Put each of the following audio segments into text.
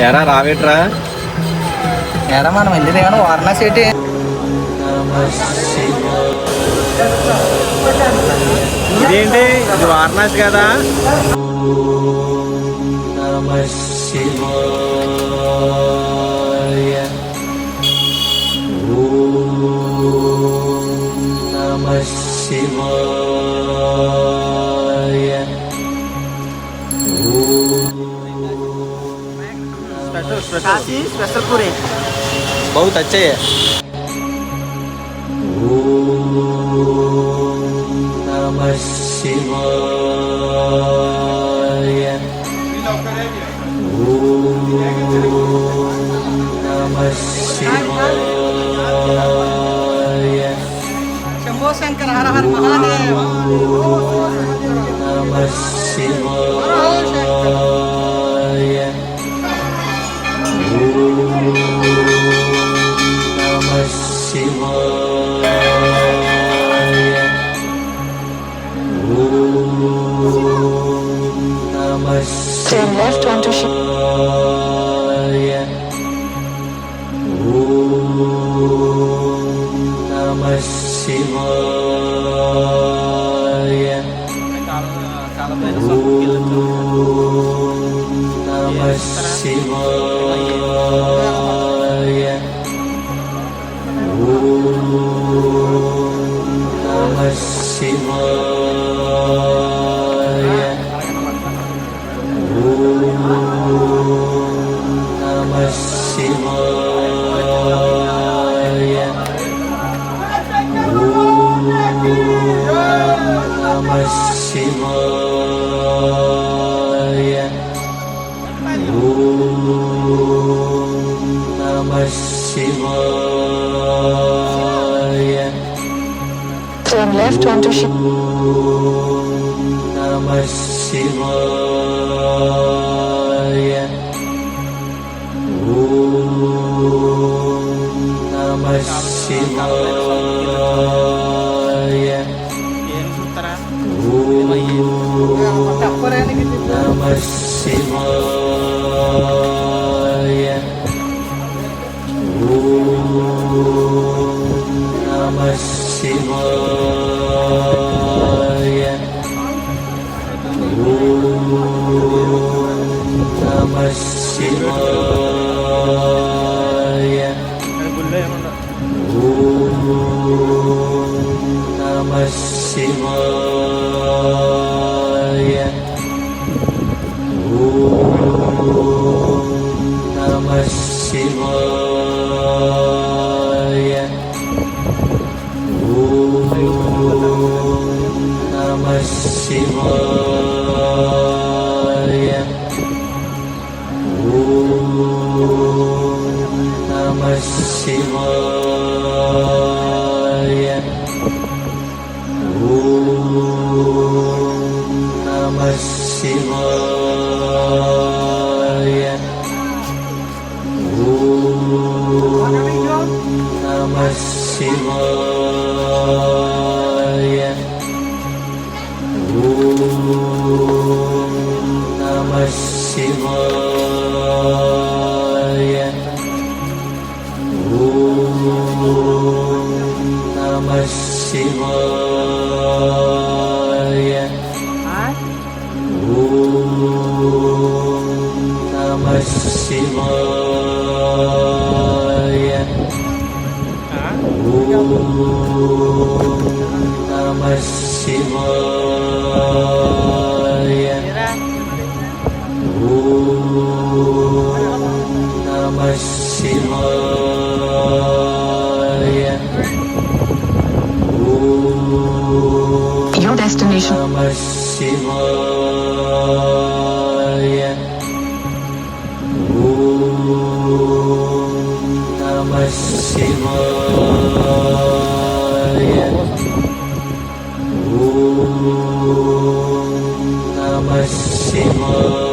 ఎరా రావేట్రా? ఎరా మనం వెళ్ళేది కానీ వారణాసి ఏంటి? ఇదేంటి, ఇది వారణాసి కదా? स्पेशल पूरे बहुत अच्छे है. नमः शिवाय नमः शिवाय शंभो शंकर हर हर महादेव नमः शिवाय नमः शिवाय नमः Turn left onto शिवाय नमः शिवाय नमः शिवाय नमः शिवाय नमः शिवाय नमः शिवाय नमः शिवाय turn left onto नमः शिवाय नमः शिवाय नमः शिवाय नमः शिवाय नमः शिवाय नमः शिवाय नमः शिवाय नमः शिवाय नमः शिवाय नमः शिवाय नमः शिवाय नमः शिवाय नमः शिवाय नमः शिवाय नमः शिवाय नमः शिवाय your destination. नमः शिवाय नमः शिवाय नमः शिवाय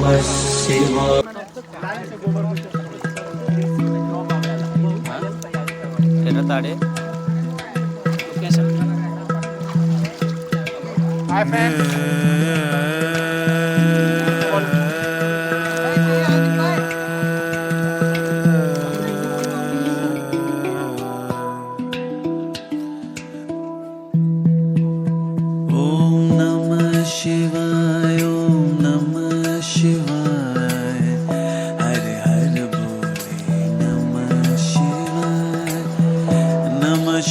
Namah Shivaya. తిరుగుతాడే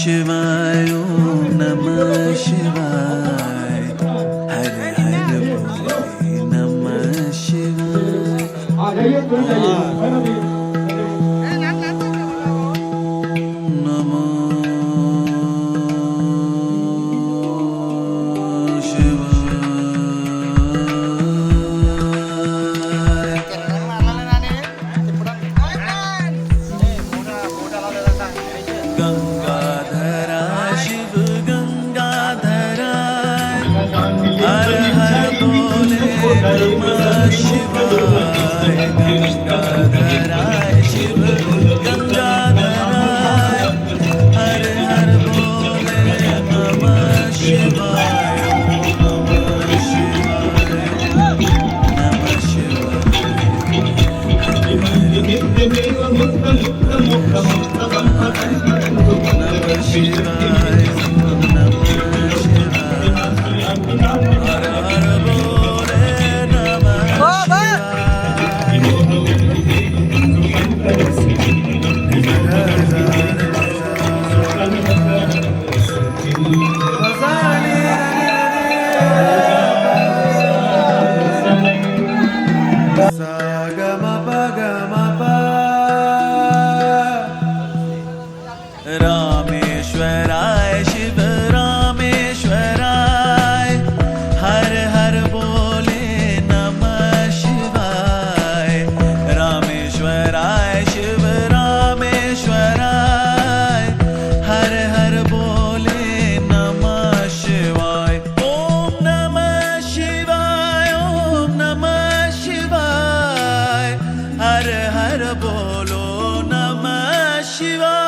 Shivaya, Om Namah Shivaya, Hare Hare Bole Namah Shivaya, Namah Gangadhara Shiv Gangadhara Har Har Bole Namah Shivaya Gangadhara Shiv Gangadhara Har Har Bole Namah Shivaya Namah Shivaya Rameshwaray Shiv Rameshwaray Har Har Bole Namah Shivaya Rameshwaray Shiv Rameshwaray Har Har Bole Namah Shivaya Om Namah Shivaya Om Namah Shivaya Har Har Bolo Namah Shivaya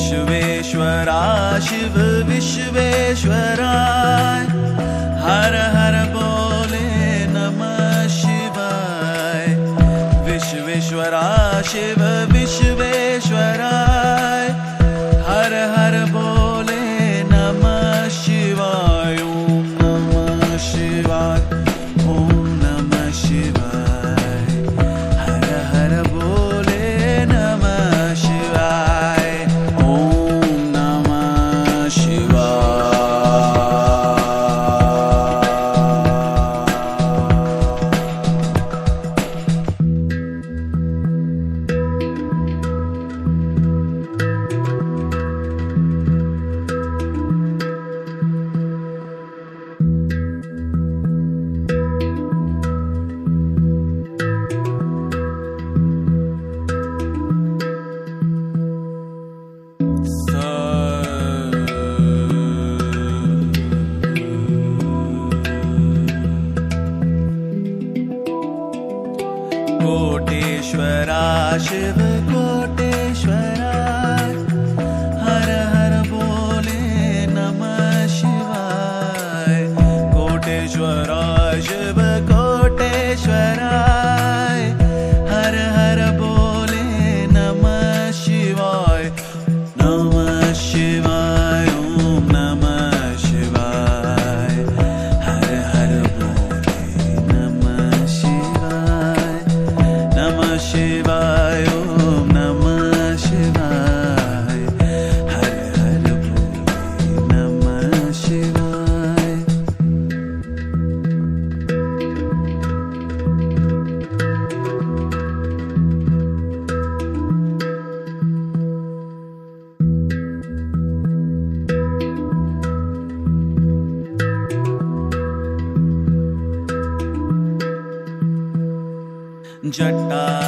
Vishveshwara Shiv Vishveshwara Har Har Bole Namah Shivaya Vishveshwara Shiv Vishveshwara Har Har Bole Namah Shivaya Om Namah Shivaya Om Namah Shivaya Har Har Bole Namah Shivaya Om Namah Shivaya Koteshwara Shiv Koteshwara हर हर बोले नमः शिवाय कोटेश्वरा शिव कोटेश्वरा हर हर बोले नमः शिवाय नमः शिवाय ओम नमः शिवाय हर हर बोले नमः शिवाय नमः शिवाय ओम नमः शिवाय हर हर बोले नमः शिवाय जटा